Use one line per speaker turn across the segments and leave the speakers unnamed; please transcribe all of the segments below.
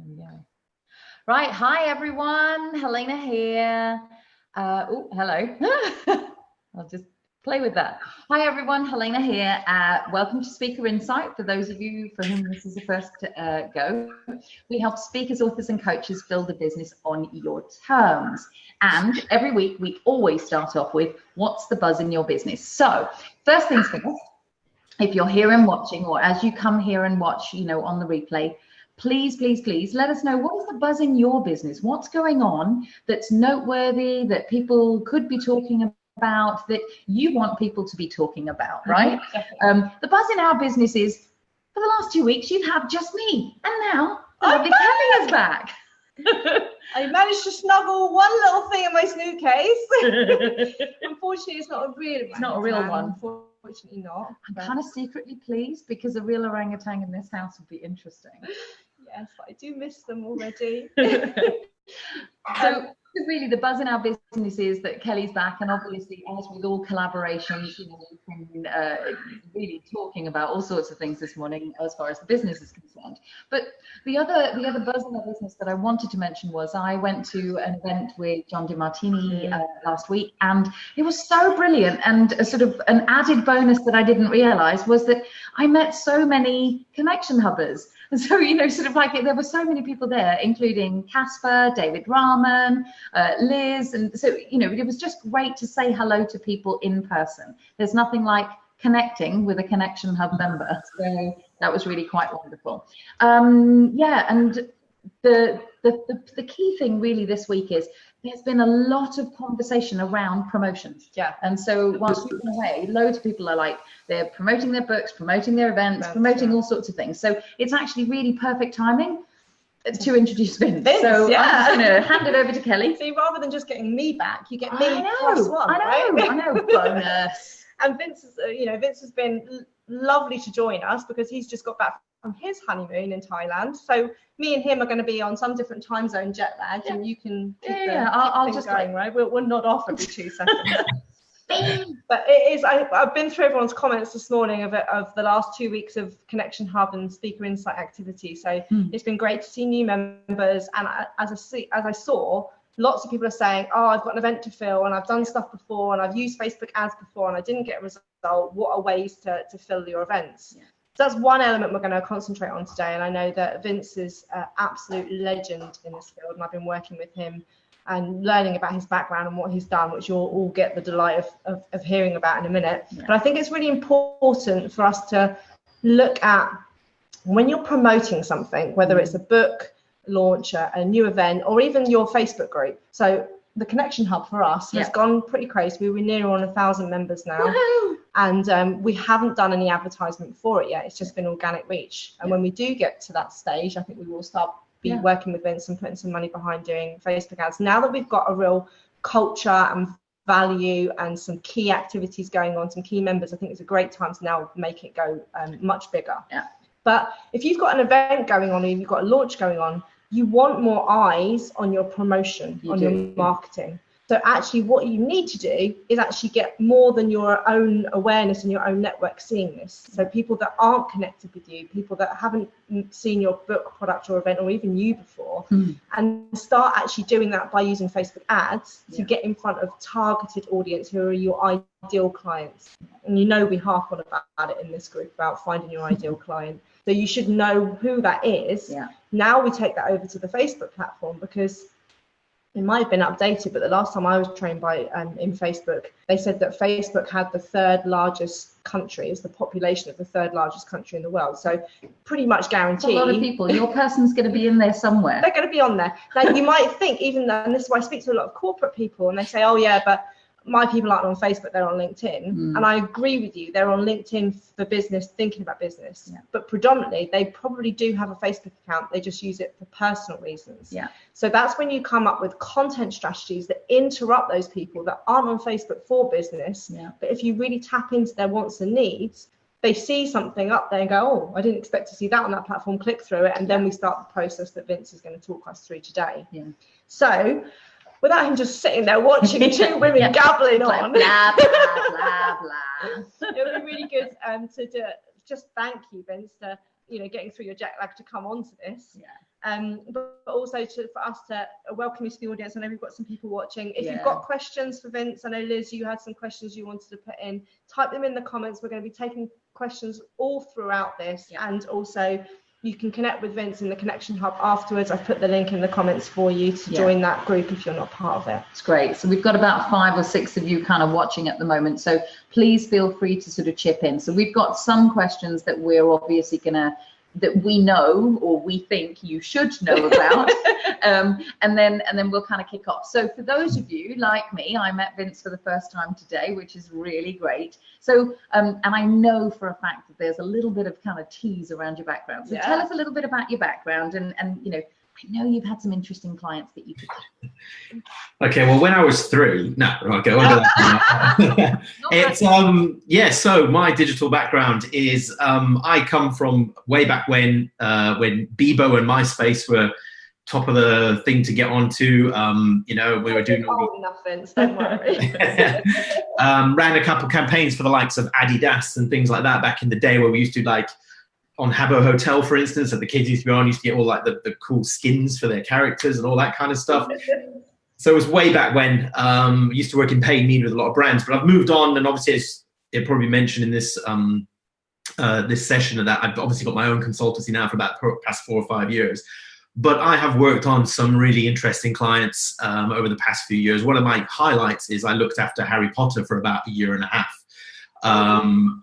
There we go. Right. Hi, everyone. Helena here. Oh, hello. I'll just play with that. Hi, everyone. Helena here. Welcome to Speaker Insight. For those of you for whom this is the first go, we help speakers, authors, and coaches build a business on your terms. And every week, we always start off with what's the buzz in your business. So first things first, if you're here and watching, or as you come here and watch, on the replay, please, please, please let us know what is the buzz in your business. What's going on that's noteworthy, that people could be talking about, that you want people to be talking about, right? The buzz in our business is, for the last 2 weeks, you've had just me. And now, lovely Kelly is back.
I managed to snuggle one little thing in my suitcase. Unfortunately, it's not a real one.
It's not a real one.
Unfortunately not.
I'm kind of secretly pleased because a real orangutan in this house would be interesting.
Yes, but I do miss them already.
So really the buzz in our business is that Kelly's back, and obviously as with all collaborations, we've been really talking about all sorts of things this morning as far as the business is concerned. But the other buzz in our business that I wanted to mention was I went to an event with John DeMartini last week, and it was so brilliant. And a sort of an added bonus that I didn't realize was that I met so many connection hubbers. And so, sort of like there were so many people there, including Casper, David Rahman, Liz. And so, it was just great to say hello to people in person. There's nothing like connecting with a Connection Hub member. So that was really quite wonderful. And the key thing really this week is there's been a lot of conversation around promotions.
Yeah.
And so whilst we've been away, loads of people are like, they're promoting their books, promoting their events, promoting all sorts of things. So it's actually really perfect timing to introduce Vince. So I'm just going to hand it over to Kelly.
See, rather than just getting me back, you get me plus one.
I know, bonus.
And Vince has been lovely to join us because he's just got back from his honeymoon in Thailand. So me and him are going to be on some different time zone jet lag, and you can keep
I'll just
going, right? We'll nod off every 2 seconds. But it is. I've been through everyone's comments this morning of the last 2 weeks of Connection Hub and Speaker Insight activity. So it's been great to see new members, and as I saw, lots of people are saying, "Oh, I've got an event to fill, and I've done stuff before, and I've used Facebook ads before, and I didn't get a result. What are ways to fill your events?" Yeah. So that's one element we're going to concentrate on today. And I know that Vince is an absolute legend in this field, and I've been working with him and learning about his background and what he's done, which you'll all get the delight of hearing about in a minute. Yeah. But I think it's really important for us to look at when you're promoting something, whether it's a book launch, a new event, or even your Facebook group. So the Connection Hub for us has gone pretty crazy. We're near on 1,000 members now. Woo-hoo! And we haven't done any advertisement for it yet. It's just been organic reach. And when we do get to that stage, I think we will start working with Vince and putting some money behind doing Facebook ads. Now that we've got a real culture and value and some key activities going on, some key members, I think it's a great time to now make it go much bigger. Yeah. But if you've got an event going on, or you've got a launch going on, you want more eyes on your promotion, your marketing. So actually what you need to do is actually get more than your own awareness and your own network seeing this. So people that aren't connected with you, people that haven't seen your book, product or event, or even you before, and start actually doing that by using Facebook ads to get in front of targeted audience who are your ideal clients. And we harp on about it in this group about finding your ideal client. So you should know who that is. Yeah. Now we take that over to the Facebook platform, because it might have been updated, but the last time I was trained by in Facebook, they said that Facebook had the third largest country, is the population of the third largest country in the world. So pretty much guaranteed.
A lot of people, your person's going to be in there somewhere.
They're going to be on there. Now you might think, even though, and this is why I speak to a lot of corporate people, and they say, "Oh yeah, but my people aren't on Facebook, they're on LinkedIn." And I agree with you, they're on LinkedIn for business, thinking about business. Yeah. But predominantly, they probably do have a Facebook account, they just use it for personal reasons. Yeah. So that's when you come up with content strategies that interrupt those people that aren't on Facebook for business. Yeah. But if you really tap into their wants and needs, they see something up there and go, "Oh, I didn't expect to see that on that platform," click through it, and then we start the process that Vince is going to talk us through today. Yeah. So without him just sitting there watching two women gabbling on.
Blah, blah, blah, blah.
It would be really good to just thank you, Vince, for getting through your jet lag to come on to this. Yeah. but also for us to welcome you to the audience. I know we've got some people watching. If you've got questions for Vince, I know Liz, you had some questions you wanted to put in, type them in the comments. We're going to be taking questions all throughout this, and also you can connect with Vince in the Connection Hub afterwards. I've put the link in the comments for you to join that group if you're not part of it.
It's great. So we've got about 5 or 6 of you kind of watching at the moment. So please feel free to sort of chip in. So we've got some questions that we're obviously that we know or we think you should know about, and then we'll kind of kick off. So for those of you like me, I met Vince for the first time today, which is really great. So and I know for a fact that there's a little bit of kind of tease around your background. So tell us a little bit about your background, and you know, I know you've had some interesting clients that you could.
Okay, well, when I was 3, it's so my digital background is I come from way back when Bebo and MySpace were top of the thing to get onto. You know, we were doing
old enough, Vince, don't worry.
Ran a couple campaigns for the likes of Adidas and things like that back in the day, where we used to, like, on Habbo Hotel, for instance, that the kids used to be on, used to get all like the cool skins for their characters and all that kind of stuff. So it was way back when. I used to work in paid media with a lot of brands, but I've moved on, and obviously it probably mentioned in this this session that I've obviously got my own consultancy now for about the past 4 or 5 years. But I have worked on some really interesting clients over the past few years. One of my highlights is I looked after Harry Potter for about 1.5 years.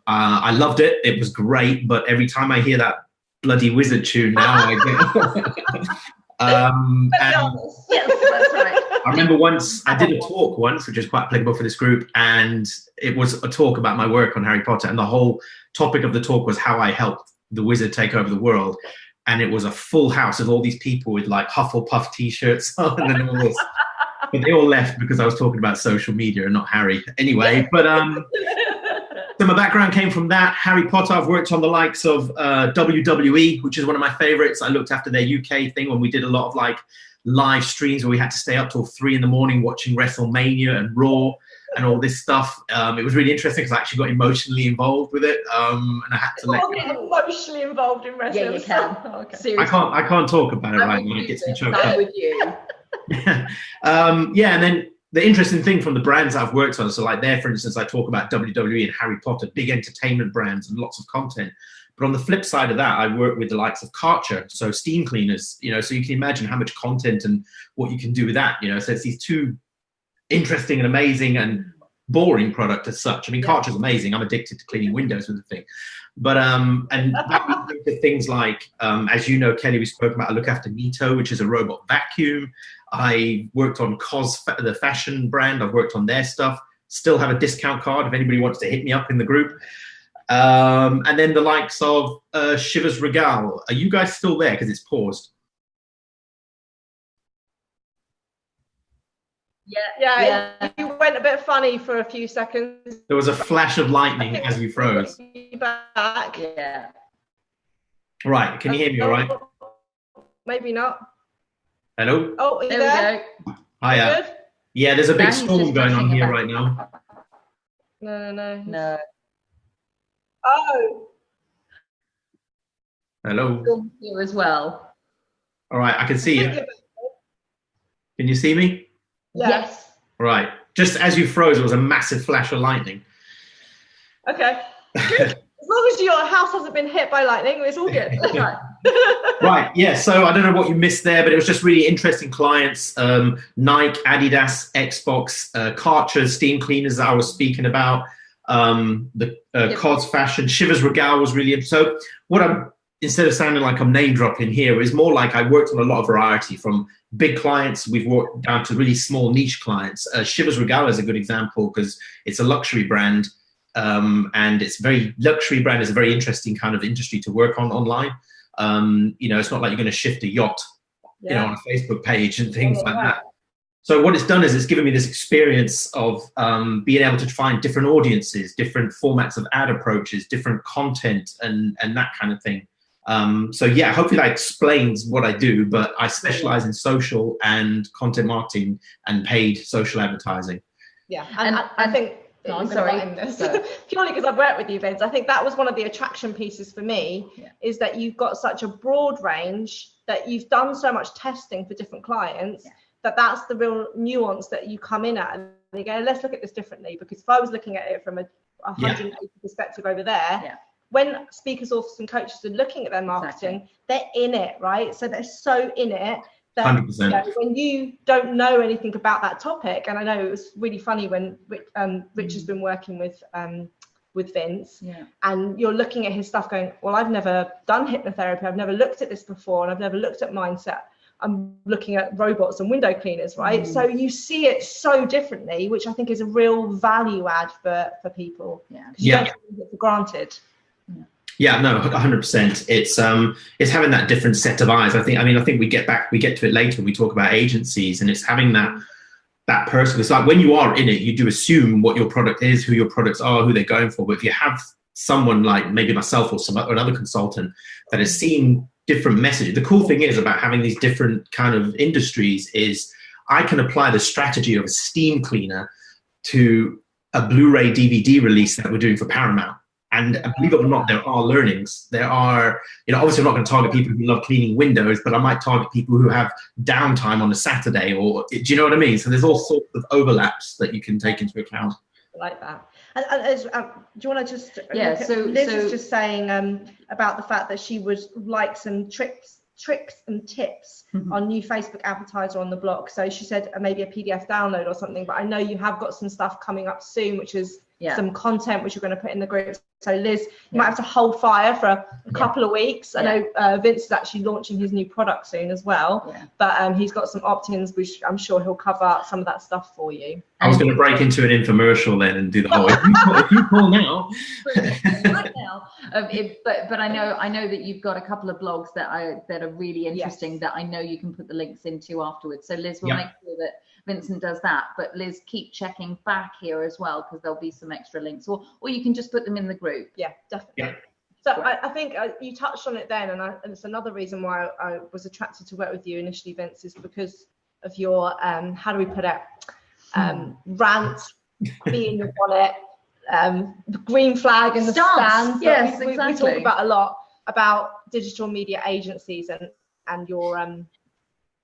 I loved it. It was great. But every time I hear that bloody wizard tune now, I get...
Yes, that's right.
I remember once I did a talk once, which is quite applicable for this group, and it was a talk about my work on Harry Potter, and the whole topic of the talk was how I helped the wizard take over the world. And it was a full house of all these people with like Hufflepuff t-shirts on and all this. But they all left because I was talking about social media and not Harry. Anyway, but so my background came from that. Harry Potter, I've worked on the likes of WWE, which is one of my favorites. I looked after their UK thing when we did a lot of like live streams where we had to stay up till 3 a.m. watching WrestleMania and Raw and all this stuff. It was really interesting because I actually got emotionally involved with it, and I had to let go.
Emotionally involved in wrestling.
Yeah, you can.
Oh, okay.
Seriously.
I can't talk about it right now. It gets me choked up.
With you.
Yeah, and then the interesting thing from the brands I've worked on, so like there, for instance, I talk about WWE and Harry Potter, big entertainment brands and lots of content. But on the flip side of that, I work with the likes of Karcher, so steam cleaners, you know, so you can imagine how much content and what you can do with that, you know. So it's these two interesting and amazing and boring product as such. I mean, Karcher's amazing. I'm addicted to cleaning windows with the thing. But and that leads to things like, as you know, Kelly, we spoke about, I look after Nito, which is a robot vacuum. I worked on COS, the fashion brand. I've worked on their stuff. Still have a discount card if anybody wants to hit me up in the group. And then the likes of Shivers Regal. Are you guys still there? Because it's paused.
Yeah, you went a bit funny for a few seconds.
There was a flash of lightning as we froze.
Back.
Yeah.
Right, can you hear me all right?
Maybe not.
Hello?
Oh, are you
There we go.
Hiya.
Good?
Yeah, there's a big
Danny's
storm
just
going on
pushing it
here
back.
right now.
No.
No.
Oh.
Hello?
You as well.
All right, I can see you. Can you see me?
Yeah.
Yes.
Right. Just as you froze, there was a massive flash of lightning.
Okay. Good. As long as your house hasn't been hit by lightning, it's all good.
That's right.
Right, yeah, so I don't know what you missed there, but it was just really interesting clients. Nike, Adidas, Xbox, Karcher, steam cleaners that I was speaking about, the COS fashion, Shivers Regal was really... So what I'm, instead of sounding like I'm name dropping here, is more like I worked on a lot of variety from big clients, we've worked down to really small niche clients. Shivers Regal is a good example because it's a luxury brand, and it's very luxury brand is a very interesting kind of industry to work on online. You know, it's not like you're going to shift a yacht, you know, on a Facebook page and things like that. So what it's done is it's given me this experience of being able to find different audiences, different formats of ad approaches, different content, and that kind of thing. So yeah, hopefully that explains what I do, but I specialize in social and content marketing and paid social advertising.
Yeah, and I think Purely because I've worked with you, Vince. I think that was one of the attraction pieces for me, is that you've got such a broad range, that you've done so much testing for different clients, that's the real nuance that you come in at. And they go, let's look at this differently. Because if I was looking at it from a 180 perspective over there, when speakers, authors and coaches are looking at their marketing, they're in it, right? So they're so in it that
100%.
When you don't know anything about that topic, and I know it was really funny when Rich has been working with Vince, and you're looking at his stuff going, well, I've never done hypnotherapy, I've never looked at this before, and I've never looked at mindset. I'm looking at robots and window cleaners, right? So you see it so differently, which I think is a real value add for people. Because you don't take it for granted.
Yeah, no, 100%. It's having that different set of eyes. I think we get to it later when we talk about agencies, and it's having that person. It's like when you are in it, you do assume what your product is, who your products are, who they're going for. But if you have someone like maybe myself or another consultant that has seen different messages, the cool thing is about having these different kind of industries is I can apply the strategy of a steam cleaner to a Blu-ray DVD release that we're doing for Paramount. And believe it or not, there are learnings. There are, obviously I'm not going to target people who love cleaning windows, but I might target people who have downtime on a Saturday, or do you know what I mean? So there's all sorts of overlaps that you can take into account.
I like that. And do you want to just,
Liz
is just saying about the fact that she would like some tricks and tips on new Facebook advertiser on the blog. So she said maybe a PDF download or something, but I know you have got some stuff coming up soon, which is some content which you're going to put in the group. So Liz, you might have to hold fire for a couple of weeks. I know Vince is actually launching his new product soon as well, but he's got some opt-ins which I'm sure he'll cover some of that stuff for you.
I was going to break into an infomercial then and do the whole if you call now.
Right now. But I know that you've got a couple of blogs that are really interesting that I know you can put the links into afterwards. So Liz will make sure that Vincent does that, but Liz, keep checking back here as well, because there'll be some extra links, or you can just put them in the group.
Yeah, definitely. So I think you touched on it then, and it's another reason why I was attracted to work with you initially, Vince, is because of your how do we put it, rant, be in your bonnet, the green flag and the stand.
Yes,
we
exactly.
talk about a lot about digital media agencies and your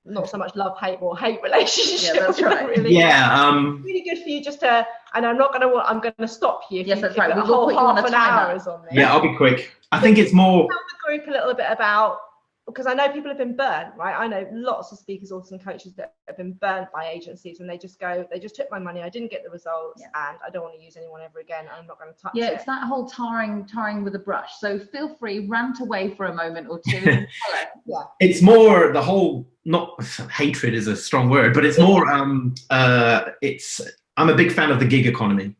not so much love-hate, more hate relationship.
Yeah, that's right.
Really.
Yeah.
Really good for you just to, and I'm going to stop you.
Yes, that's right.
The whole half an hour is on there.
Yeah, I'll be quick. I think it's more.
Tell the group a little bit about, because I know people have been burnt, right? I know lots of speakers, authors and coaches that have been burnt by agencies, and they just took my money, I didn't get the results, and I don't want to use anyone ever again. I'm not going to touch it.
Yeah, it's that whole tarring with a brush. So feel free, rant away for a moment or two.
It's more the whole, not hatred is a strong word, but it's more, I'm a big fan of the gig economy.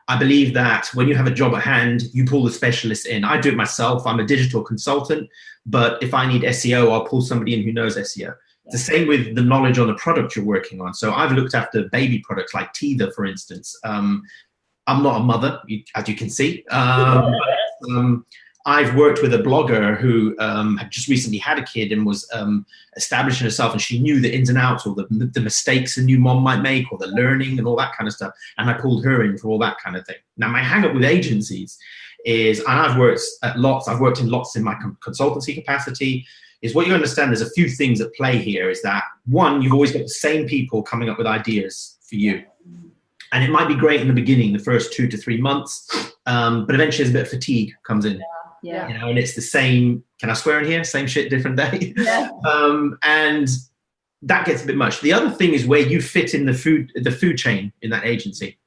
I believe that when you have a job at hand, you pull the specialists in. I do it myself. I'm a digital consultant, but if I need SEO, I'll pull somebody in who knows SEO. It's the same with the knowledge on the product you're working on. So I've looked after baby products like Teether, for instance. I'm not a mother, as you can see. I've worked with a blogger who had just recently had a kid and was establishing herself, and she knew the ins and outs, or the mistakes a new mom might make, or the learning and all that kind of stuff. And I pulled her in for all that kind of thing. Now, my hang up with agencies is, and I've worked in lots in my consultancy capacity, is what you understand, there's a few things at play here, is that one, you've always got the same people coming up with ideas for you. And it might be great in the beginning, the first 2 to 3 months, but eventually there's a bit of fatigue comes in.
Yeah.
And it's the same, can I swear in here? Same shit, different day.
Yeah.
And that gets a bit much. The other thing is where you fit in the food chain in that agency.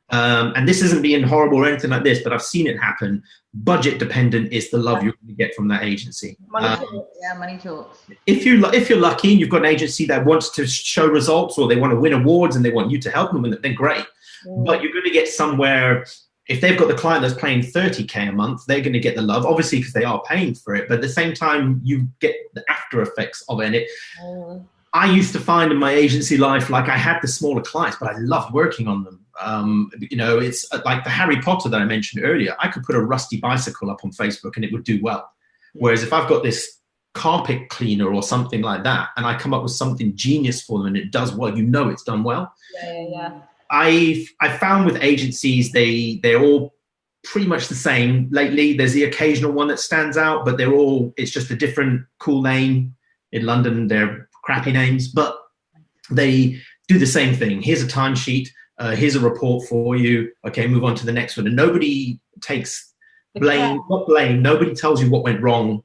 And this isn't being horrible or anything like this, but I've seen it happen. Budget dependent is the love you're going to get from that agency.
Money talks.
Money talks.
If you're lucky and you've got an agency that wants to show results, or they want to win awards and they want you to help them with it, then great. But you're going to get somewhere. If they've got the client that's paying 30K a month, they're going to get the love, obviously, because they are paying for it. But at the same time, you get the after effects of it. I used to find in my agency life, like I had the smaller clients, but I loved working on them. It's like the Harry Potter that I mentioned earlier. I could put a rusty bicycle up on Facebook and it would do well. Whereas if I've got this carpet cleaner or something like that, and I come up with something genius for them and it does well, it's done well.
Yeah.
I found with agencies, they're all pretty much the same lately. There's the occasional one that stands out, but it's just a different cool name. In London, they're crappy names, but they do the same thing. Here's a timesheet. Here's a report for you. Okay, move on to the next one. And nobody takes blame, not blame. Nobody tells you what went wrong,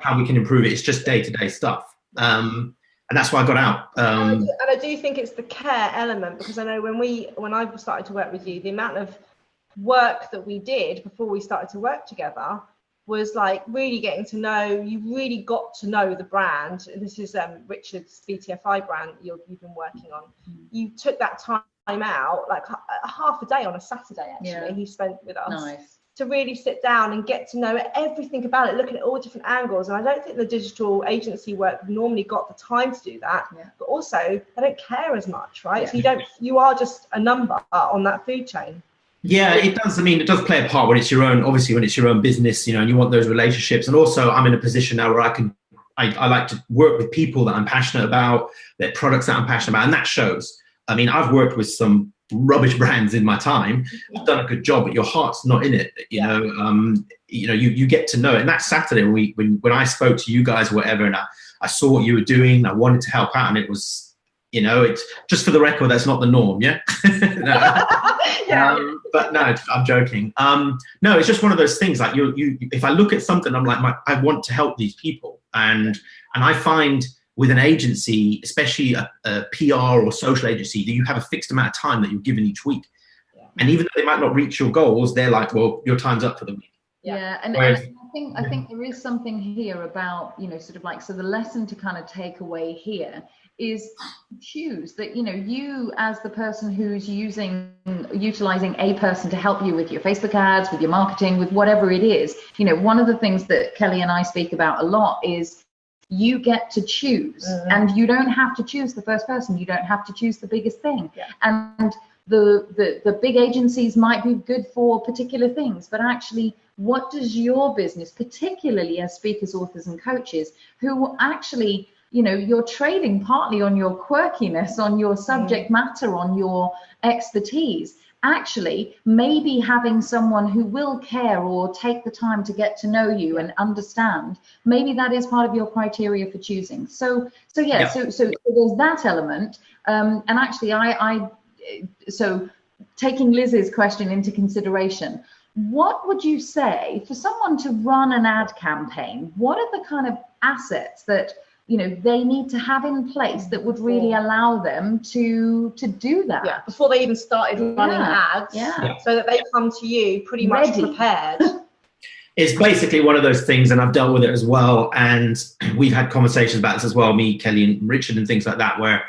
how we can improve it. It's just day-to-day stuff. And that's why I got out.
And I do think it's the care element, because I know when I started to work with you, the amount of work that we did before we started to work together was like really getting to know, you really got to know the brand. This is Richard's BTFI brand you've been working on. You took that time out, like half a day on a Saturday actually, he spent with us to really sit down and get to know everything about it, looking at all different angles. And I don't think the digital agency work normally got the time to do that, but also they don't care as much, right? So you are just a number on that food chain.
Yeah, it does. I mean, it does play a part when it's your own, obviously when it's your own business, and you want those relationships. And also I'm in a position now where I like to work with people that I'm passionate about, their products that I'm passionate about, and that shows. I mean, I've worked with some rubbish brands in my time. I've done a good job, but your heart's not in it. You get to know it. And that Saturday when I spoke to you guys or whatever, and I saw what you were doing, I wanted to help out, and it was, it's just for the record, that's not the norm. Yeah. But no, I'm joking. No, it's just one of those things. Like if I look at something, I'm like, I want to help these people, and I find with an agency, especially a PR or social agency, that you have a fixed amount of time that you're given each week, and even though they might not reach your goals, they're like, well, your time's up for the week.
And I think there is something here about sort of like, so the lesson to kind of take away here is choose that, you as the person who's utilizing a person to help you with your Facebook ads, with your marketing, with whatever it is. One of the things that Kelly and I speak about a lot is you get to choose, and you don't have to choose the first person. You don't have to choose the biggest thing. And the big agencies might be good for particular things, but actually, what does your business, particularly as speakers, authors, and coaches, who actually, you're trading partly on your quirkiness, on your subject matter, on your expertise, actually maybe having someone who will care or take the time to get to know you and understand, maybe that is part of your criteria for choosing. So there's that element. And actually so taking Liz's question into consideration, what would you say for someone to run an ad campaign? What are the kind of assets that they need to have in place that would really allow them to do that
before they even started running ads, so that they come to you pretty much prepared?
It's basically one of those things, and I've dealt with it as well, and we've had conversations about this as well, me, Kelly, and Richard, and things like that, where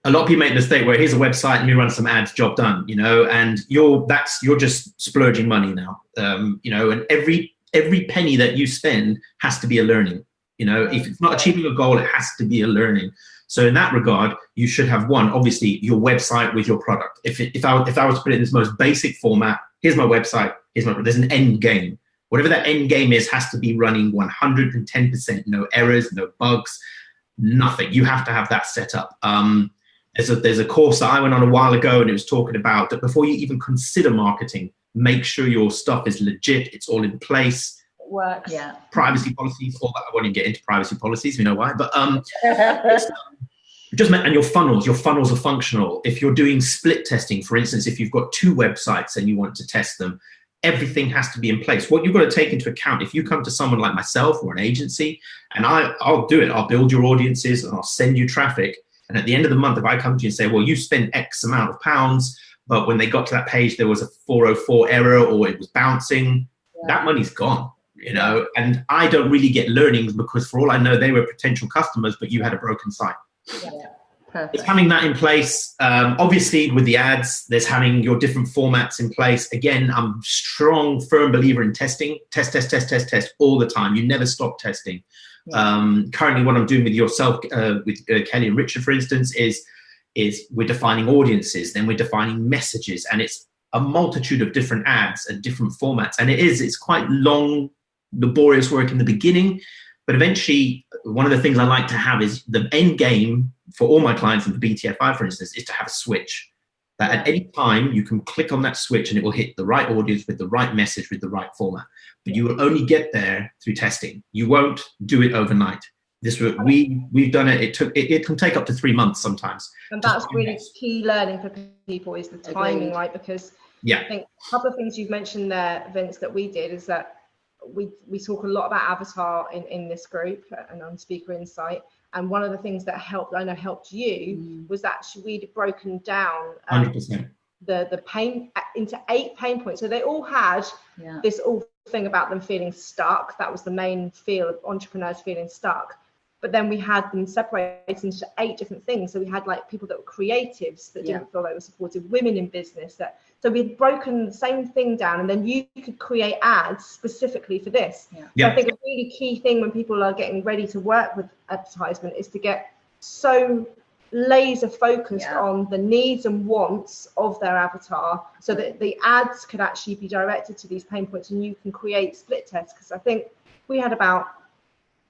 a lot of people make the mistake where here's a website and you run some ads, job done, and you're just splurging money now, and every penny that you spend has to be a learning. If it's not achieving a goal, it has to be a learning. So in that regard, you should have obviously your website with your product. If I was to put it in this most basic format, here's my website, there's an end game. Whatever that end game is has to be running 110%, no errors, no bugs, nothing. You have to have that set up. There's a course that I went on a while ago, and it was talking about that before you even consider marketing, make sure your stuff is legit, it's all in place.
Works.
Privacy policies, all that. I won't even get into privacy policies, we know why, but and your funnels are functional. If you're doing split testing, for instance, if you've got two websites and you want to test them, everything has to be in place. What you've got to take into account, if you come to someone like myself or an agency, and I'll do it, I'll build your audiences and I'll send you traffic, and at the end of the month, if I come to you and say, well, you spent X amount of pounds, but when they got to that page there was a 404 error or it was bouncing, that money's gone. And I don't really get learnings, because for all I know, they were potential customers, but you had a broken site. It's having that in place. Obviously, with the ads, there's having your different formats in place. Again, I'm firm believer in testing. Test all the time. You never stop testing. Currently, what I'm doing with yourself, with Kelly and Richard, for instance, is we're defining audiences, then we're defining messages, and it's a multitude of different ads and different formats. And it's quite long, laborious work in the beginning, but eventually one of the things I like to have is the end game for all my clients in the BTFI, for instance, is to have a switch. that at any time you can click on that switch and it will hit the right audience with the right message with the right format. But you will only get there through testing. You won't do it overnight. We've done it. It can take up to 3 months sometimes.
And that's really key learning for people, is the timing, right? Because I think a couple of things you've mentioned there, Vince, that we did is that we talk a lot about avatar in this group and on Speaker Insight. And one of the things that helped you was that we'd broken down
100%.
The pain into 8 pain points. So they all had this thing about them feeling stuck. That was the main feel of entrepreneurs feeling stuck. But then we had them separated into 8 different things. So we had like people that were creatives that didn't feel they were supported, women in business. So we had broken the same thing down, and then you could create ads specifically for this. So I think a really key thing when people are getting ready to work with advertisement is to get so laser focused on the needs and wants of their avatar, so that the ads could actually be directed to these pain points, and you can create split tests. Because I think we had about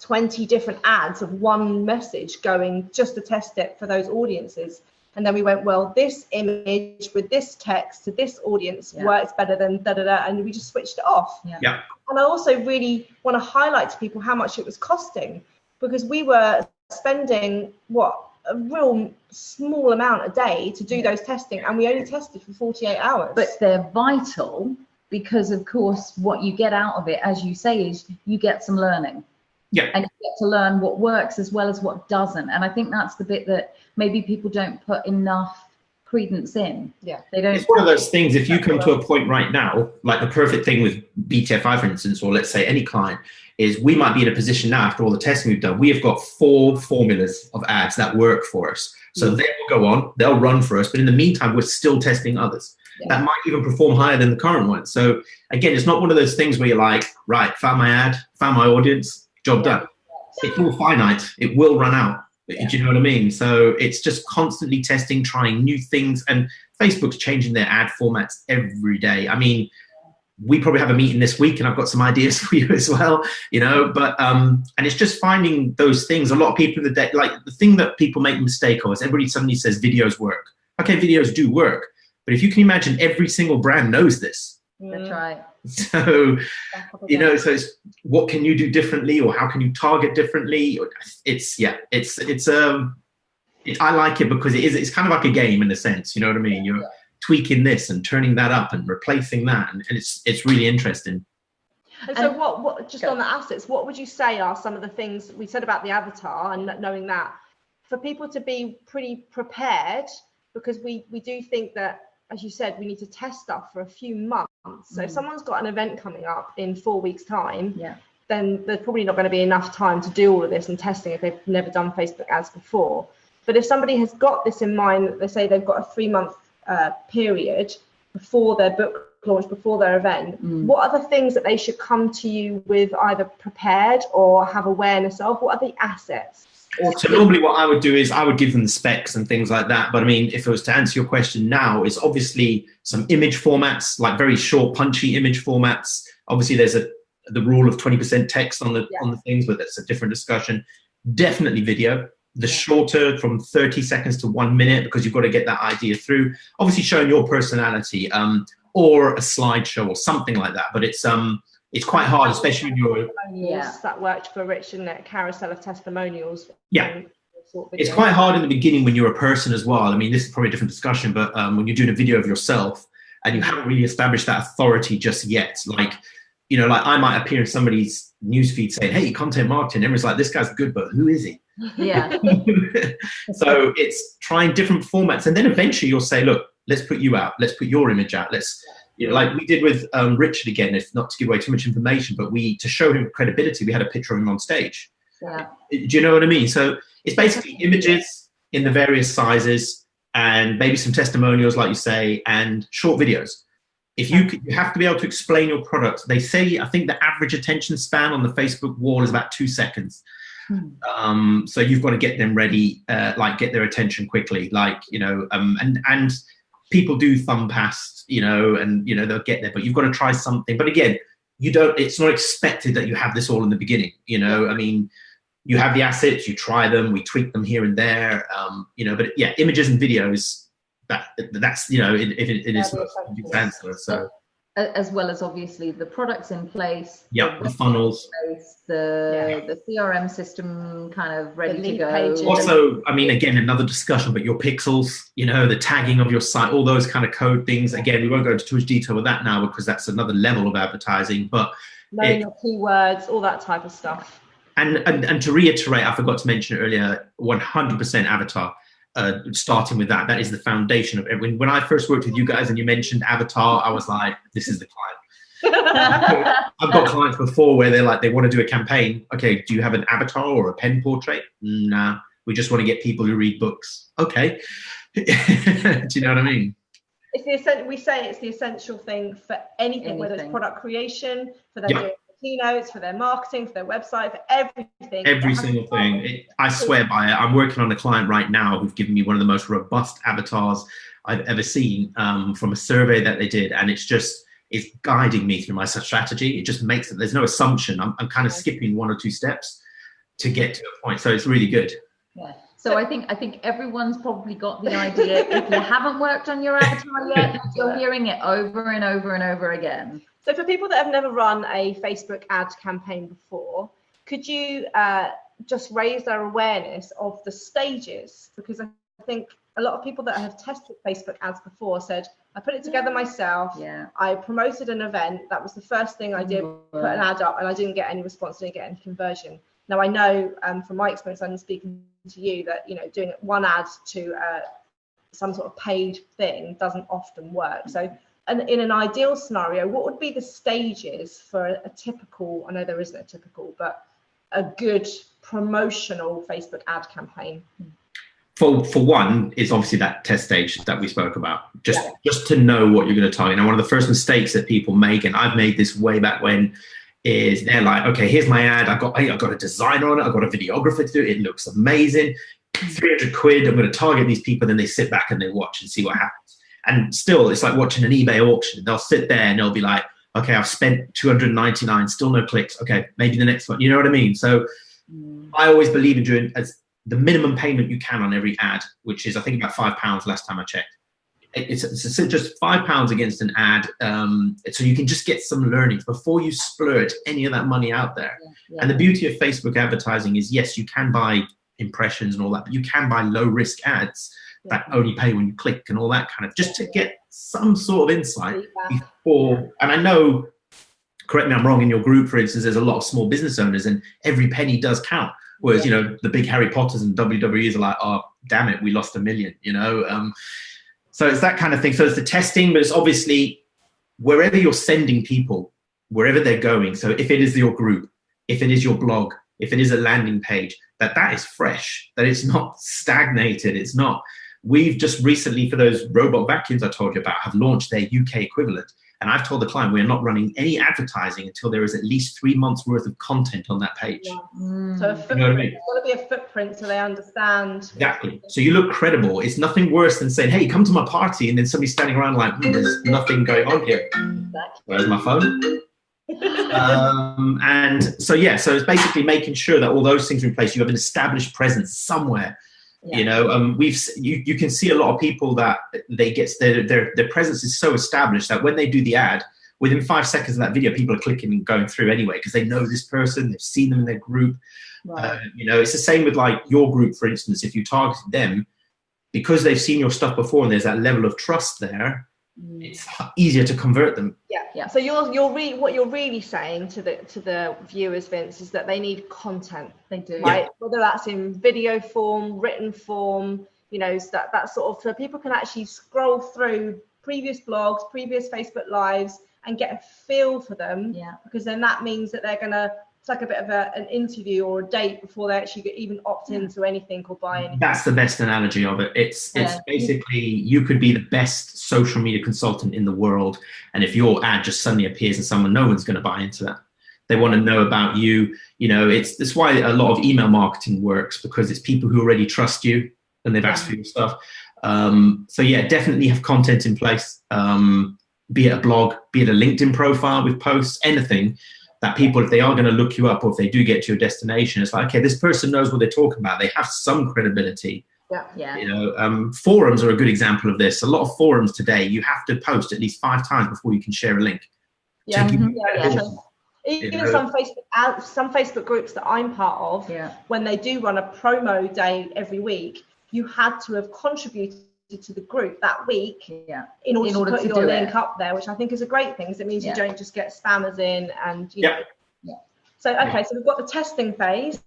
20 different ads of one message going just to test it for those audiences. And then we went, well, this image with this text to this audience works better than and we just switched it off. And I also really want to highlight to people how much it was costing, because we were spending a real small amount a day to do those testing, and we only tested for 48 hours.
But they're vital, because of course what you get out of it, as you say, is you get some learning. And you get to learn what works as well as what doesn't. And I think that's the bit that maybe people don't put enough credence in. They don't.
It's one of those things, if you come to a point right now, like the perfect thing with BTFI, for instance, or let's say any client, is we might be in a position now, after all the testing we've done, we have got 4 formulas of ads that work for us. So they will go on, they'll run for us. But in the meantime, we're still testing others. That might even perform higher than the current one. So again, it's not one of those things where you're like, right, found my ad, found my audience, job done. It's all finite. It will run out. Do you know what I mean? So it's just constantly testing, trying new things. And Facebook's changing their ad formats every day. I mean, we probably have a meeting this week and I've got some ideas for you as well, but, and it's just finding those things. A lot of people like the thing that people make a mistake of is everybody suddenly says videos work. Okay, videos do work. But if you can imagine, every single brand knows this.
That's right.
So, so it's what can you do differently, or how can you target differently? I like it because it's kind of like a game in a sense, you know what I mean? You're tweaking this and turning that up and replacing that, and it's really interesting.
And so what just on the assets, what would you say are some of the things we said about the avatar, and knowing that for people to be pretty prepared, because we do think that, as you said, we need to test stuff for a few months. So if someone's got an event coming up in 4 weeks' time, then there's probably not going to be enough time to do all of this and testing if they've never done Facebook ads before. But if somebody has got this in mind, they say they've got a 3-month period before their book launch, before their event, what are the things that they should come to you with, either prepared or have awareness of? What are the assets?
So normally what I would do is I would give them the specs and things like that. But I mean, if it was to answer your question now, is obviously some image formats, like very short, punchy image formats. Obviously, there's the rule of 20% text on the things, but that's a different discussion. Definitely video. The shorter, from 30 seconds to 1 minute, because you've got to get that idea through. Obviously, showing your personality, or a slideshow or something like that. But it's quite hard, especially when you're...
That worked for Rich in that carousel of testimonials.
It's quite hard in the beginning when you're a person as well. I mean, this is probably a different discussion, but when you're doing a video of yourself and you haven't really established that authority just yet, like I might appear in somebody's newsfeed saying, hey, content marketing. Everyone's like, this guy's good, but who is he? So it's trying different formats. And then eventually you'll say, look, let's put you out. Let's put your image out. Like we did with Richard again, if not to give away too much information, but to show him credibility, we had a picture of him on stage. Do you know what I mean? So it's basically images in the various sizes and maybe some testimonials, like you say, and short videos. If you have to be able to explain your product. They say, I think the average attention span on the Facebook wall is about 2 seconds. So you've got to get them ready, get their attention quickly, and people do thumb past, and they'll get there, but you've got to try something. But again, it's not expected that you have this all in the beginning. I mean, you have the assets, you try them, we tweak them here and there, but images and videos, that's if it is the answer. So
as well as obviously the products in place,
the funnels,
the CRM system kind of ready to go.
Pages.
Also, I mean, again, another discussion, but your pixels, the tagging of your site, all those kind of code things. Again, we won't go into too much detail with that now because that's another level of advertising. But
knowing your keywords, all that type of stuff.
And to reiterate, I forgot to mention earlier, 100% avatar. Starting with that is the foundation of everything. When I first worked with you guys and you mentioned avatar, I was like, this is the client. I've got clients before where they're like, they want to do a campaign. Okay, do you have an avatar or a pen portrait? Nah, we just want to get people who read books. Okay. Do you know what I mean?
We say it's the essential thing for anything. Whether it's product creation, for them doing keynotes, for their marketing, for their website, for everything.
Every single thing. I swear by it. I'm working on a client right now who've given me one of the most robust avatars I've ever seen from a survey that they did. And it's guiding me through my strategy. It just makes it, there's no assumption. I'm kind of skipping one or two steps to get to a point. So it's really good.
Yeah. So I think everyone's probably got the idea. If you haven't worked on your avatar yet, you're hearing it over and over and over again.
So for people that have never run a Facebook ad campaign before, could you just raise their awareness of the stages? Because I think a lot of people that have tested Facebook ads before said, I put it together myself. Yeah. I promoted an event. That was the first thing I did, put an ad up, and I didn't get any response, didn't get any conversion. Now I know from my experience, I'm speaking to you, that doing one ad to some sort of paid thing doesn't often work. So, and in an ideal scenario, what would be the stages for a typical? I know there isn't a typical, but a good promotional Facebook ad campaign.
For one, it's obviously that test stage that we spoke about, just to know what you're going to target. Now, one of the first mistakes that people make, and I've made this way back when, is they're like, okay, here's my ad. I've got a designer on it. I've got a videographer to do it. It looks amazing. 300 quid. I'm going to target these people. Then they sit back and they watch and see what happens. And still, it's like watching an eBay auction. They'll sit there and they'll be like, okay, I've spent 299, still no clicks. Okay, maybe the next one. You know what I mean? So I always believe in doing as the minimum payment you can on every ad, which is I think about £5 last time I checked. It's just £5 against an ad, so you can just get some learnings before you splurge any of that money out there. Yeah. And the beauty of Facebook advertising is, yes, you can buy impressions and all that, but you can buy low risk ads that only pay when you click and all that kind of, just to get some sort of insight before. And I know, correct me if I'm wrong, in your group, for instance, there's a lot of small business owners and every penny does count. Whereas, the big Harry Potters and WWEs are like, oh, damn it, we lost $1 million, So it's that kind of thing. So it's the testing, but it's obviously wherever you're sending people, wherever they're going. So if it is your group, if it is your blog, if it is a landing page, that is fresh, that it's not stagnated. It's not. We've just recently, for those robot vacuums I told you about, have launched their UK equivalent. And I've told the client we're not running any advertising until there is at least 3 months worth of content on that page.
Yeah. So a footprint, there's got to be a footprint so they understand.
Exactly. So you look credible. It's nothing worse than saying, hey, come to my party, and then somebody's standing around like, there's nothing going on here. Where's my phone? And so it's basically making sure that all those things are in place. You have an established presence somewhere. Yeah. You can see a lot of people that they get their presence is so established that when they do the ad, within 5 seconds of that video, people are clicking and going through anyway because they know this person, they've seen them in their group. Right. It's the same with like your group, for instance. If you targeted them because they've seen your stuff before and there's that level of trust there, it's easier to convert them.
Yeah. So what you're really saying to the viewers, Vince, is that they need content.
They do,
right? Whether that's in video form, written form, so that sort of, so people can actually scroll through previous blogs, previous Facebook lives, and get a feel for them. Yeah. Because then that means that they're gonna. It's like a bit of an interview or a date before they actually even opt into anything or buy anything.
That's the best analogy of it. It's basically, you could be the best social media consultant in the world, and if your ad just suddenly appears and no one's going to buy into that. They want to know about you. That's why a lot of email marketing works, because it's people who already trust you and they've asked for your stuff. Definitely have content in place. Be it a blog, be it a LinkedIn profile with posts, anything. That people, if they are going to look you up or if they do get to your destination, it's like, okay, this person knows what they're talking about. They have some credibility
Yeah.
You know, forums are a good example of this. A lot of forums today, you have to post at least 5 times before you can share a link.
Yeah.
Yeah.
Even some Facebook groups that I'm part of, when they do run a promo day every week, you had to have contributed to the group that week in order to put your link up there, which I think is a great thing, because it means you don't just get spammers in and you know. So so we've got the testing phase.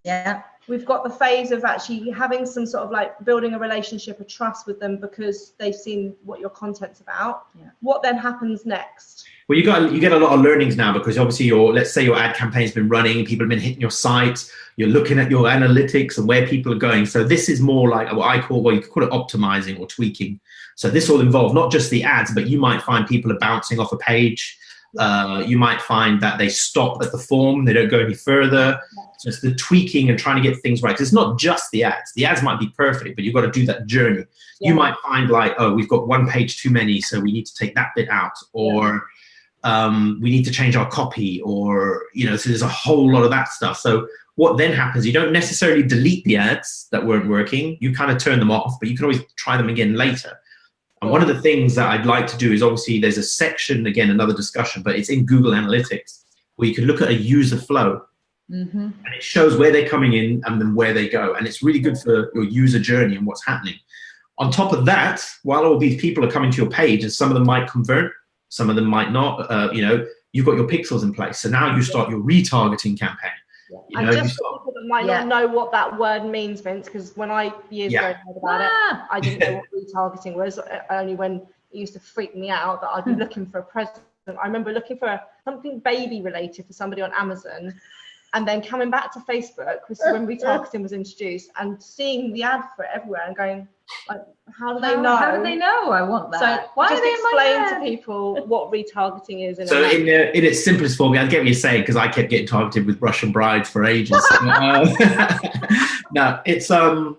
We've got the phase of actually having some sort of like building a relationship, a trust with them, because they've seen what your content's about. What then happens next?
Well, you get a lot of learnings now, because obviously let's say your ad campaign's been running, people have been hitting your site, you're looking at your analytics and where people are going. So this is more like what I call, well, you could call it optimizing or tweaking. So this will involve not just the ads, but you might find people are bouncing off a page. You might find that they stop at the form, they don't go any further. So it's the tweaking and trying to get things right. 'Cause it's not just the ads. The ads might be perfect, but you've got to do that journey. You might find like, oh, we've got one page too many, so we need to take that bit out, or we need to change our copy, or, you know, so there's a whole lot of that stuff. So what then happens, you don't necessarily delete the ads that weren't working. You kind of turn them off, but you can always try them again later. And one of the things that I'd like to do is, obviously there's a section, again, another discussion, but it's in Google Analytics, where you can look at a user flow. And it shows where they're coming in and then where they go. And it's really good for your user journey and what's happening. On top of that, while all these people are coming to your page, and some of them might convert, some of them might not, you know, you've got your pixels in place. So now you start your retargeting campaign. You know,
and just for people that might not know what that word means, Vince, because when I years ago heard about it, I didn't know what retargeting was. Only when it used to freak me out that I'd be looking for a present. I remember looking for something baby related for somebody on Amazon, and then coming back to Facebook, which is when retargeting was introduced, and seeing the ad for it everywhere and going, like, how do they know?
How do they know I want that?
So why just explain to people what retargeting is.
So in its simplest form, I get what you're saying, because I kept getting targeted with Russian brides for ages. No, it's the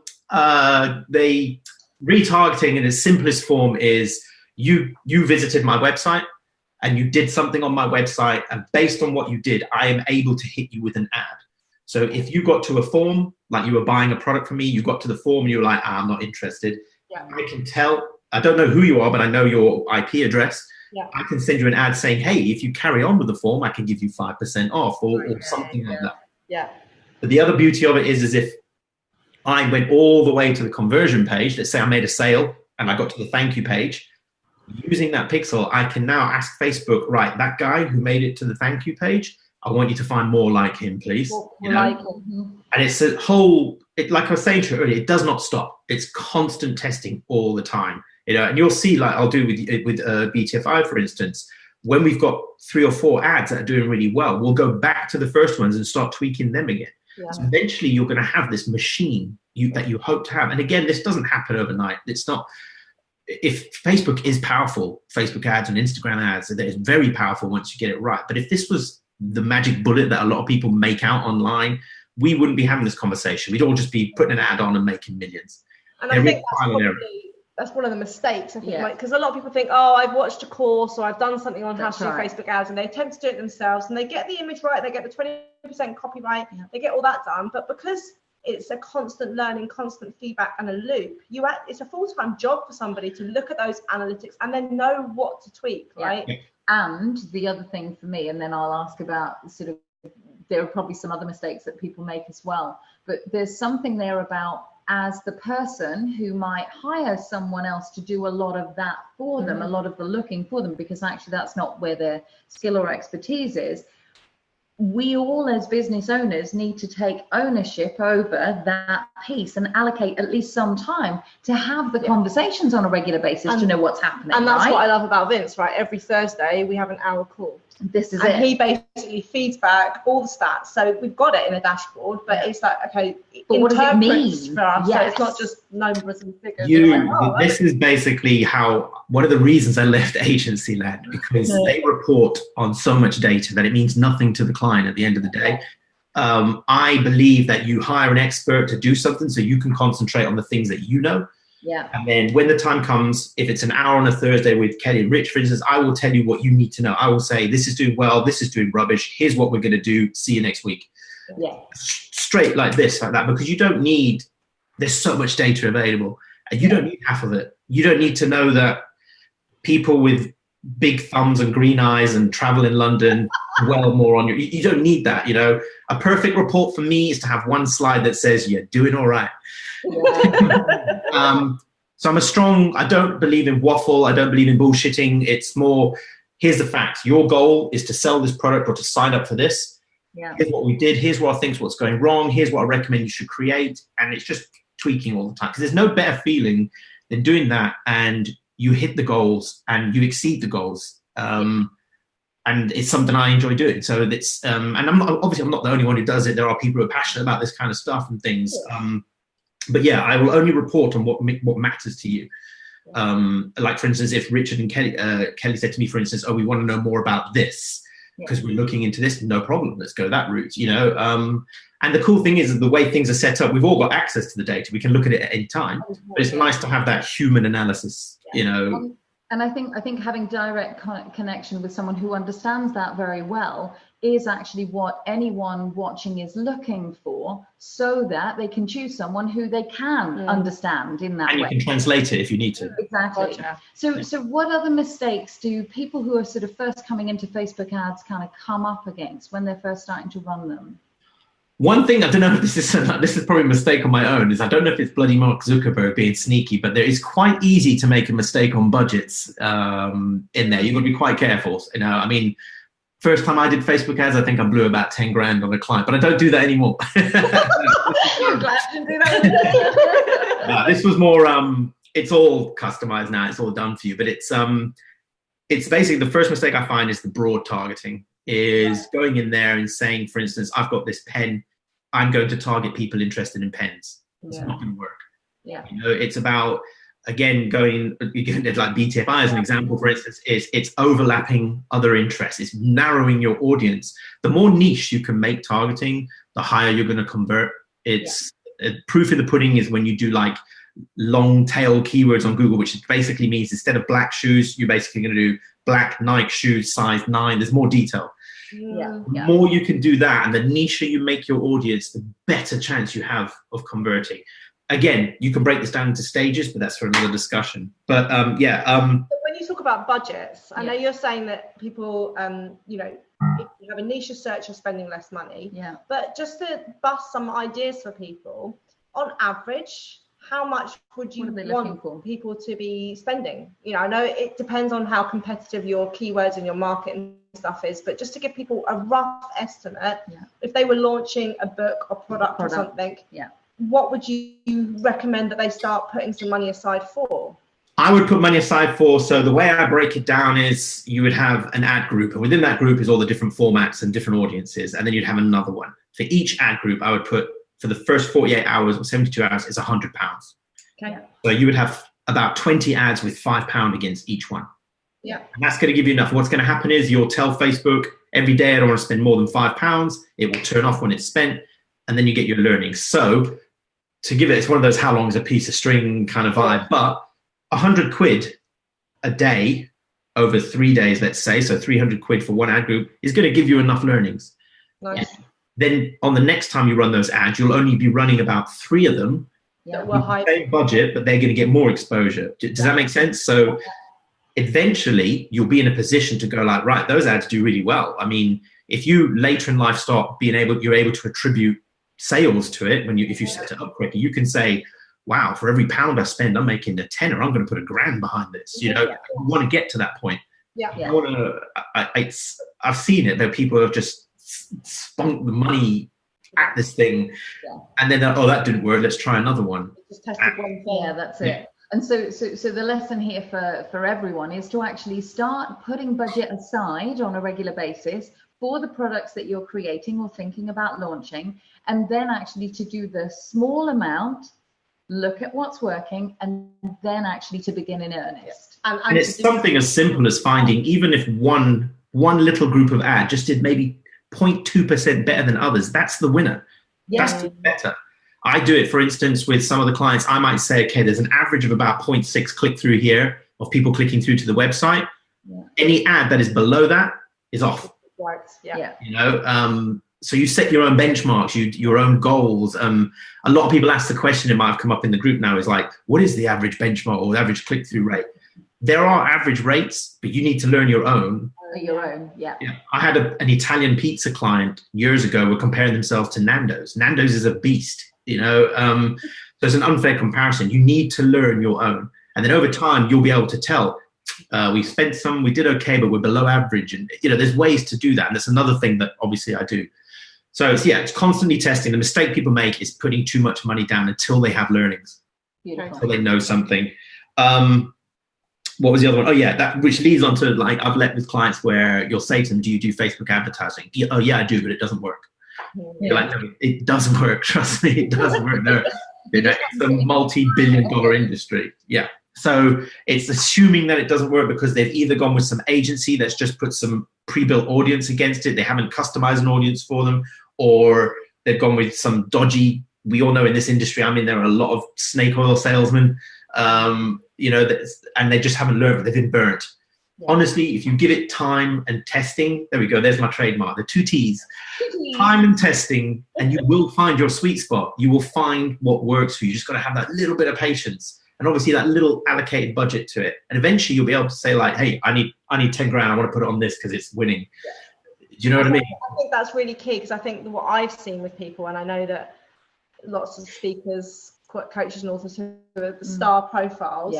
retargeting in its simplest form is you visited my website and you did something on my website, and based on what you did, I am able to hit you with an ad. So if you got to a form, like you were buying a product from me, you got to the form and you were like, I'm not interested. I can tell, I don't know who you are, but I know your IP address. I can send you an ad saying, hey, if you carry on with the form, I can give you 5% off, or something like that. But the other beauty of it is if I went all the way to the conversion page, let's say I made a sale and I got to the thank you page, using that pixel, I can now ask Facebook, right, that guy who made it to the thank you page, I want you to find more like him, please. You know? And it's a whole, like I was saying to you earlier, it does not stop. It's constant testing all the time. You know, and you'll see, like I'll do with BTFI, for instance, when we've got 3 or 4 ads that are doing really well, we'll go back to the first ones and start tweaking them again. So eventually you're going to have this machine that you hope to have. And again, this doesn't happen overnight. It's not. If Facebook is powerful, Facebook ads and Instagram ads, they're very powerful once you get it right. But if this was the magic bullet that a lot of people make out online, we wouldn't be having this conversation. We'd all just be putting an ad on and making millions.
And I think that's one of the mistakes, I think, because a lot of people think, oh, I've watched a course or I've done something on how to do Facebook ads, and they attempt to do it themselves, and they get the image right, they get the 20% copyright, they get all that done. But because it's a constant learning, constant feedback, and a loop, it's a full-time job for somebody to look at those analytics and then know what to tweak, right?
And the other thing for me, and then I'll ask about sort of, there are probably some other mistakes that people make as well, but there's something there about, as the person who might hire someone else to do a lot of that for them, a lot of the looking for them, because actually that's not where their skill or expertise is. We all as business owners need to take ownership over that piece and allocate at least some time to have the conversations on a regular basis, to know what's happening.
And that's what I love about Vince, right? Every Thursday we have an hour call.
This is
and he basically feeds back all the stats. So we've got it in a dashboard, but it's like, okay,
but what does it mean
for us? So it's not just numbers and figures.
This is basically one of the reasons I left agency land, because they report on so much data that it means nothing to the client at the end of the day. I believe that you hire an expert to do something so you can concentrate on the things that you know. And then when the time comes, if it's an hour on a Thursday with Kelly and Rich, for instance, I will tell you what you need to know. I will say, this is doing well, this is doing rubbish, here's what we're going to do, see you next week. Straight like this, like that, because you don't need There's so much data available, and you don't need half of it. You don't need to know that people with big thumbs and green eyes and travel in London well more on you don't need that. You know, a perfect report for me is to have one slide that says you're doing all right. So I don't believe in waffle. I don't believe in bullshitting. It's more, here's the facts. Your goal is to sell this product or to sign up for this. Here's what we did. Here's what I think is what's going wrong. Here's what I recommend you should create. And it's just tweaking all the time. Because there's no better feeling than doing that and you hit the goals and you exceed the goals. And it's something I enjoy doing. So it's, and I'm not the only one who does it. There are people who are passionate about this kind of stuff and things. But yeah, I will only report on what matters to you. Like for instance, if Richard and Kelly said to me, for instance, oh, we want to know more about this because we're looking into this, no problem. Let's go that route, you know. And the cool thing is that the way things are set up, we've all got access to the data. We can look at it at any time. But it's nice to have that human analysis, you know.
And I think having direct connection with someone who understands that very well is actually what anyone watching is looking for, so that they can choose someone who they can understand in that way.
And you can translate it if you need to.
Exactly. Gotcha. So what other mistakes do people who are sort of first coming into Facebook ads kind of come up against when they're first starting to run them?
One thing, I don't know if this is probably a mistake on my own, is I don't know if it's bloody Mark Zuckerberg being sneaky, but there is quite easy to make a mistake on budgets in there. You've got to be quite careful. You know, I mean, first time I did Facebook ads, I think I blew about 10 grand on a client, but I don't do that anymore.
I'm glad you didn't do that.
This was more, it's all customized now. It's all done for you, but it's basically the first mistake I find is the broad targeting. Is going in there and saying, for instance, I've got this pen, I'm going to target people interested in pens. It's not going to work. You know, it's about, again, going, like BTFI as an example, for instance, it's overlapping other interests. It's narrowing your audience. The more niche you can make targeting, the higher you're going to convert. It's proof of the pudding is when you do like long tail keywords on Google, which basically means instead of black shoes, you're basically going to do black Nike shoes, size 9. There's more detail. The more you can do that and the nicher you make your audience, the better chance you have of converting. Again, you can break this down into stages, but that's for another discussion. But when
you talk about budgets, I know you're saying that people, you know, if you have a niche search, you're spending less money. But just to bust some ideas for people, on average, how much would you want people to be spending? You know, I know it depends on how competitive your keywords and your market and stuff is, but just to give people a rough estimate, if they were launching a book or product or something, what would you recommend that they start putting some money aside for?
I would put money aside for, so the way I break it down is you would have an ad group, and within that group is all the different formats and different audiences, and then you'd have another one. For each ad group, I would put, for the first 48 hours or 72 hours, is £100.
Okay.
So you would have about 20 ads with £5 against each one. And that's going to give you enough. What's going to happen is you'll tell Facebook every day, I don't want to spend more than £5. It will turn off when it's spent, and then you get your learnings. So to give it, it's one of those how long is a piece of string kind of vibe, but 100 quid a day over 3 days, let's say, so 300 quid for one ad group is going to give you enough learnings.
Nice.
Then on the next time you run those ads, you'll only be running about 3 of them. Same budget, but they're going to get more exposure. Does that make sense? So eventually you'll be in a position to go like, right, those ads do really well. I mean, if you later in life start you're able to attribute sales to it if you set it up quicker, you can say, wow, for every £1 I spend, I'm making a tenner. I'm going to put £1,000 behind this. You know, I want to get to that point. I've seen it that people have just spunk the money at this thing, and then that didn't work. Let's try another one.
Just tested one thing. Yeah, that's it. And so the lesson here for everyone is to actually start putting budget aside on a regular basis for the products that you're creating or thinking about launching, and then actually to do the small amount, look at what's working, and then actually to begin in earnest.
And it's something as simple as finding, even if one little group of ads just did maybe 0.2% better than others, that's the winner. That's better. I do it, for instance, with some of the clients. I might say, okay, there's an average of about 0.6 click through here of people clicking through to the website. Any ad that is below that is off.
You know,
so you set your own benchmarks, your own goals. A lot of people ask the question, it might have come up in the group now, is like, what is the average benchmark or the average click-through rate? There are average rates, but you need to learn your own.
Yeah.
I had an Italian pizza client years ago were comparing themselves to Nando's. Nando's is a beast, so it's an unfair comparison. You need to learn your own. And then over time, you'll be able to tell, we did okay, but we're below average. And, there's ways to do that. And that's another thing that obviously I do. So it's constantly testing. The mistake people make is putting too much money down until they have learnings, until they know something. What was the other one? Oh yeah, that which leads on to, like, I've let with clients where you'll say to them, do you do Facebook advertising? Yeah, oh yeah, I do, but it doesn't work. You're like, no, it doesn't work. Trust me, it doesn't work. No, it's a multi-billion-dollar industry. Yeah. So it's assuming that it doesn't work because they've either gone with some agency that's just put some pre-built audience against it. They haven't customized an audience for them, or they've gone with some dodgy. We all know in this industry, there are a lot of snake oil salesmen. And they just haven't learned. They've been burnt. Yeah. Honestly, if you give it time and testing, there we go. There's my trademark. The 2 T's. Time and testing, and you will find your sweet spot. You will find what works for you. You just got to have that little bit of patience. And obviously that little allocated budget to it. And eventually you'll be able to say, like, hey, I need 10 grand. I want to put it on this because it's winning. Yeah. Do you know what I mean?
I think that's really key, because I think what I've seen with people, and I know that lots of speakers, coaches and authors who are the star profiles,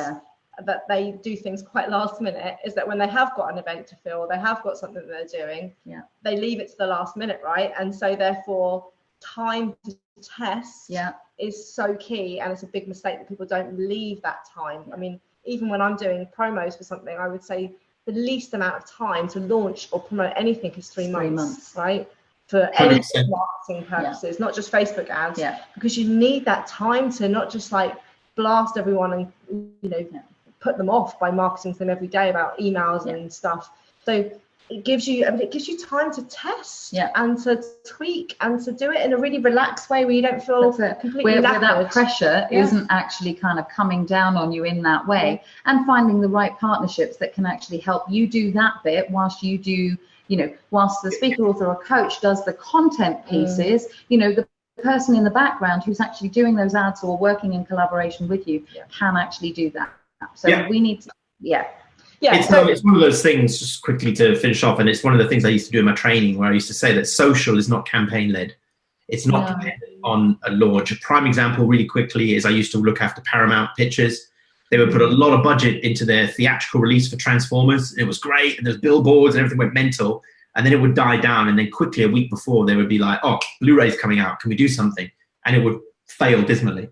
that they do things quite last minute, is that when they have got an event to fill, they have got something that they're doing, they leave it to the last minute, right? And so therefore time to test is so key, and it's a big mistake that people don't leave that time. Even when I'm doing promos for something, I would say the least amount of time to launch or promote anything is 3 months, right? For any marketing purposes, not just Facebook ads, because you need that time to not just like blast everyone and put them off by marketing to them every day about emails and stuff. So it gives you time to test and to tweak and to do it in a really relaxed way where you don't feel completely
where that pressure isn't actually kind of coming down on you in that way, and finding the right partnerships that can actually help you do that bit whilst you do, whilst the speaker, author or coach does the content pieces, the person in the background who's actually doing those ads or working in collaboration with you can actually do that. So we need to,
it's one of those things, just quickly to finish off, and it's one of the things I used to do in my training, where I used to say that social is not campaign led. It's not dependent on a launch. A prime example really quickly is I used to look after Paramount Pictures. They would put a lot of budget into their theatrical release for Transformers. It was great, and there's billboards and everything went mental, and then it would die down, and then quickly a week before they would be like, oh, Blu-ray's coming out, can we do something? And it would fail dismally.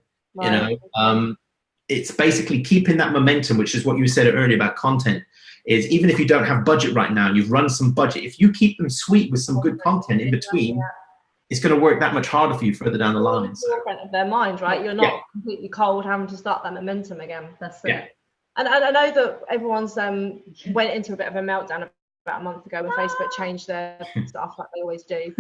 It's basically keeping that momentum, which is what you said earlier about content, is even if you don't have budget right now and you've run some budget, if you keep them sweet with some good content in between, it's going to work that much harder for you further down the line.
It's forefront of their mind, right? You're not completely cold having to start that momentum again.
That's it.
And I know that everyone's went into a bit of a meltdown about a month ago when Facebook changed their stuff like they always do.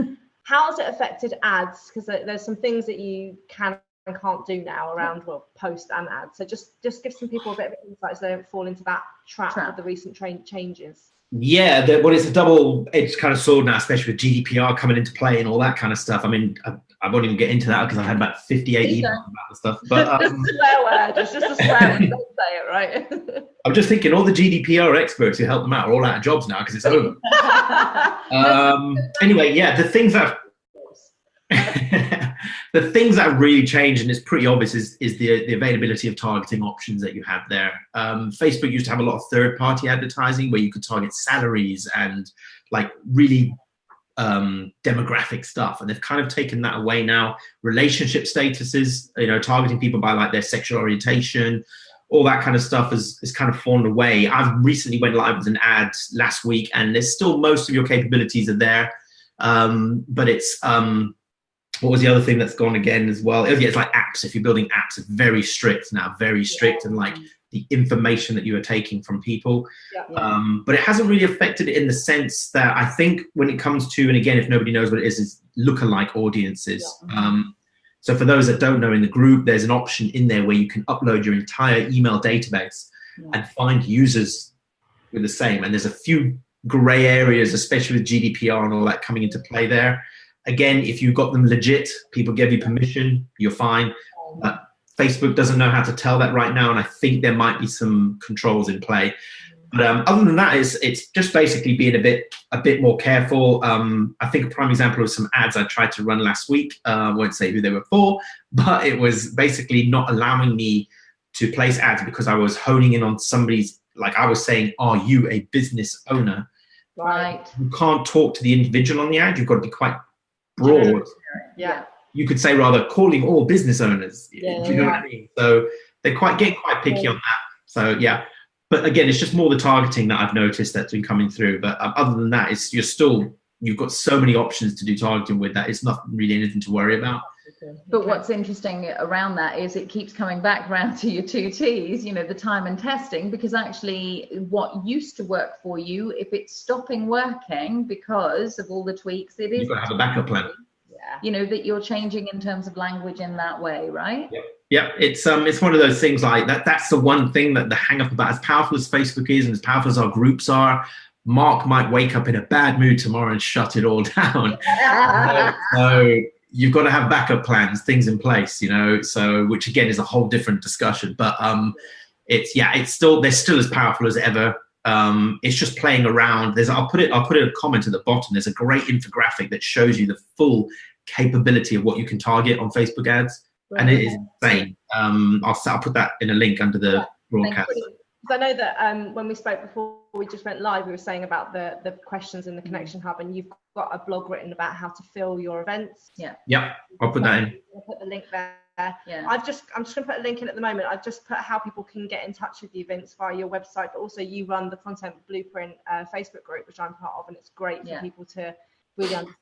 How has it affected ads? Because there's some things that you can and can't do now around post and ads. So just give some people a bit of insight so they don't fall into that trap with the recent changes.
Yeah, it's a double-edged kind of sword now, especially with GDPR coming into play and all that kind of stuff. I won't even get into that because I've had about 58 emails about the stuff. But
it's just a swear word. It's just a swear word. Don't say it, right?
I'm just thinking all the GDPR experts who help them out are all out of jobs now because it's over. Anyway, the things that the things that really changed, and it's pretty obvious, is the availability of targeting options that you have there. Facebook used to have a lot of third-party advertising where you could target salaries and like really demographic stuff, and they've kind of taken that away now. Relationship statuses, targeting people by like their sexual orientation, all that kind of stuff is kind of fallen away. I've recently went live with an ad last week, and there's still most of your capabilities are there, but it's what was the other thing that's gone again as well? It's like apps. If you're building apps, it's very strict now, and like the information that you are taking from people. But it hasn't really affected it in the sense that I think when it comes to, and again, if nobody knows what it is lookalike audiences. So for those that don't know, in the group, there's an option in there where you can upload your entire email database and find users with the same. And there's a few gray areas, especially with GDPR and all that coming into play there. again, if you got them legit, people gave you permission, you're fine. Facebook doesn't know how to tell that right now, and I think there might be some controls in play. But other than that, it's just basically being a bit more careful. I think a prime example of some ads I tried to run last week. I won't say who they were for, but it was basically not allowing me to place ads because I was honing in on somebody's, like I was saying, are you a business owner?
Right.
You can't talk to the individual on the ad. You've got to be quite broad.
Yeah.
You could say rather calling all business owners. Do you know what I mean? So they're getting quite picky on that. So yeah. But again, it's just more the targeting that I've noticed that's been coming through. But other than that, you've got so many options to do targeting with that. It's not really anything to worry about.
But what's interesting around that is it keeps coming back around to your 2 T's, the time and testing, because actually what used to work for you, if it's stopping working because of all the tweaks,
You've got to have a backup plan.
That you're changing in terms of language in that way, right?
Yeah, it's one of those things like that. That's the one thing that the hang up about, as powerful as Facebook is and as powerful as our groups are, Mark might wake up in a bad mood tomorrow and shut it all down. So you've got to have backup plans, things in place, so which again is a whole different discussion. But they're still as powerful as ever. It's just playing around. I'll put a comment at the bottom. There's a great infographic that shows you the full capability of what you can target on Facebook ads. And it is insane. I'll put that in a link under the broadcast.
I know that when we spoke before we just went live, we were saying about the questions in the Connection Hub, and you've got a blog written about how to fill your events.
Yeah, I'll put that in.
I'll put the link there.
Yeah.
I'm just going to put a link in at the moment. I've just put how people can get in touch with the events via your website, but also you run the Content Blueprint Facebook group, which I'm part of, and it's great for people to really understand.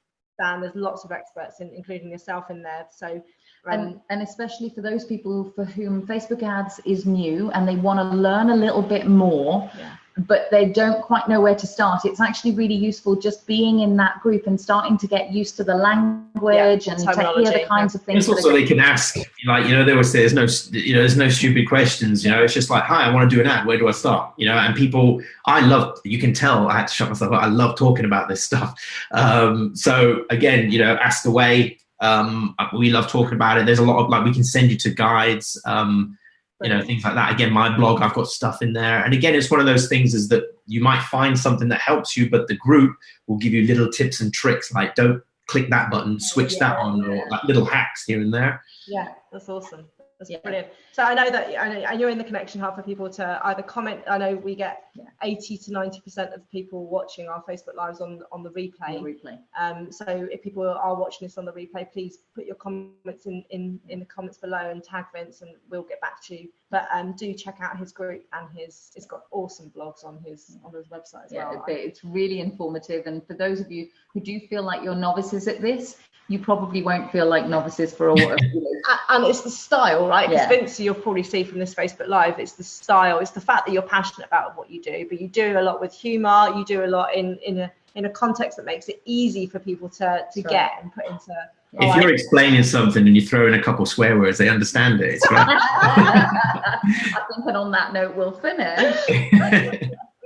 There's lots of experts, including yourself, in there. So.
And especially for those people for whom Facebook ads is new and they want to learn a little bit more, but they don't quite know where to start, it's actually really useful just being in that group and starting to get used to the language and to hear the kinds of things.
Also, they can ask, they always say there's no stupid questions. It's just like, hi, I want to do an ad. Where do I start? And people, you can tell I had to shut myself up. I love talking about this stuff. So again, ask away. We love talking about it. There's a lot of we can send you to guides, things like that. Again, my blog, I've got stuff in there. And again, it's one of those things is that you might find something that helps you, but the group will give you little tips and tricks, like don't click that button, switch that on, or like little hacks here and there.
Yeah, that's awesome. That's brilliant. So I know that you're in the Connection Hub for people to either comment. I know we get 80 to 90% of people watching our Facebook Lives on the replay. So if people are watching this on the replay, please put your comments in the comments below and tag Vince, and we'll get back to you. But do check out his group, and it's got awesome blogs on his website as well.
It's really informative. And for those of you who do feel like you're novices at this, you probably won't feel like novices for a while.
And it's the style, right? Because Vince, you'll probably see from this Facebook Live, it's the style, it's the fact that you're passionate about what you do, but you do a lot with humor, you do a lot in a context that makes it easy for people to get and put into.
If you're explaining something and you throw in a couple swear words, they understand it. It's great.
I think, and on that note, we'll finish.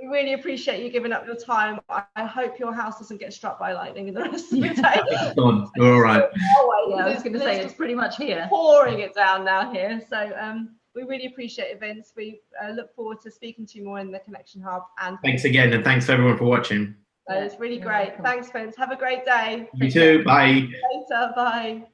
We really appreciate you giving up your time. I hope your house doesn't get struck by lightning in the rest of your day.
You're all right.
I was going to say, it's pretty much here. Pouring it down now here. So we really appreciate it, Vince. We look forward to speaking to you more in the Connection Hub. And
thanks again, and thanks everyone for watching.
It's really great. Thanks, Vince. Have a great day.
You too. Bye.
Later. Bye.